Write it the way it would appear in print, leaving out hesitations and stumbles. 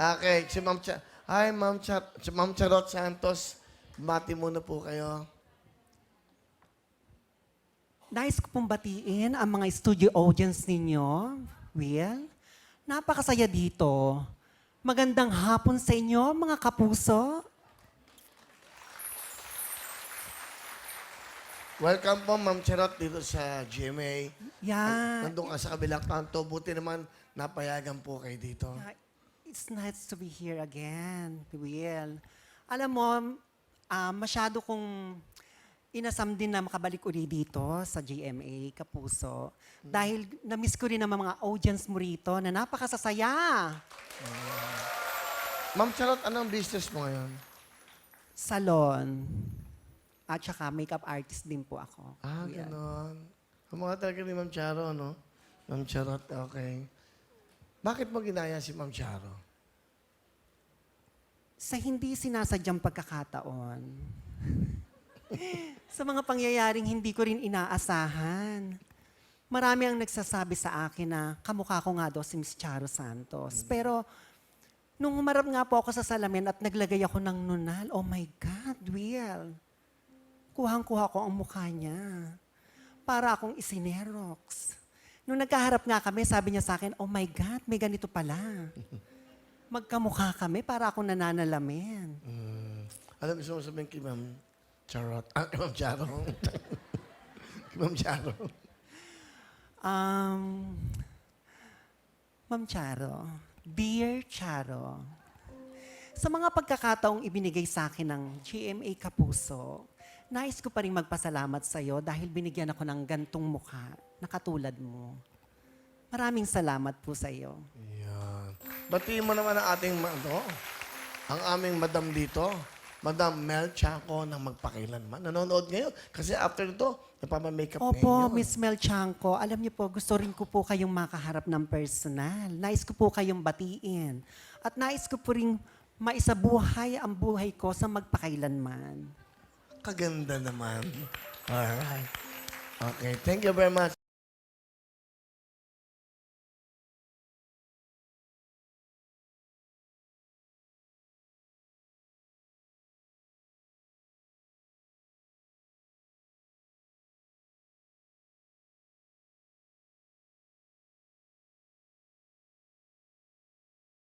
Okay, si Ma'am Cha... Hi, si Ma'am Charot Santos. Bati muna po kayo. Nais ko pong batiin ang mga studio audience ninyo. Will, napakasaya dito. Magandang hapon sa inyo, mga kapuso. Welcome po, Ma'am Charot, dito sa GMA. Yeah, Nandun ka sa kabilang kanto. Buti naman, napayagan po kayo dito. it's nice to be here again, Will. Alam mo, masyado kong inasam din na makabalik uli dito sa GMA, Kapuso. Dahil na-miss ko rin ang mga audience mo rito na napakasasaya. Ma'am Charot, anong business mo ngayon? Salon. At saka makeup artist din po ako. Will. Ganon. Kumukha talaga ni Ma'am Charo, no? Ma'am Charot, okay. Bakit mo ginaya si Ma'am Charo? Sa hindi sinasadyang pagkakataon. Sa mga pangyayaring hindi ko rin inaasahan. Marami ang nagsasabi sa akin na kamukha ko nga daw si Miss Charo Santos. Pero nung humarap nga po ako sa salamin at naglagay ako ng nunal, oh my God, Will. Kuhang-kuha ko ang mukha niya. Para akong isinerox. Nung nagkaharap nga kami, sabi niya sa akin, oh my God, may ganito pala. Magkamukha kami para akong nananalamin. Alam, gusto mo sabihin kay Ma'am Charot. Kay Ma'am Charo. Kay Ma'am Charo. Ma'am Charo, Dear Charo, sa mga pagkakataong ibinigay sa akin ng GMA Kapuso, nais ko pa rin magpasalamat sa iyo dahil binigyan ako ng gantong mukha na katulad mo. Maraming salamat po sa iyo. Yan. Batiin mo naman ang ating, ang aming madam dito. Madam Mel Chaco ng Magpakailanman. Nanonood ngayon. Kasi after ito, napapa-makeup Opo, ngayon. Miss Mel Chanco, alam niyo po, gusto rin ko po kayong makaharap ng personal. Nais ko po kayong batiin. At nais ko po rin maisabuhay ang buhay ko sa magpakailanman. Kaganda naman. Alright. Okay, thank you very much.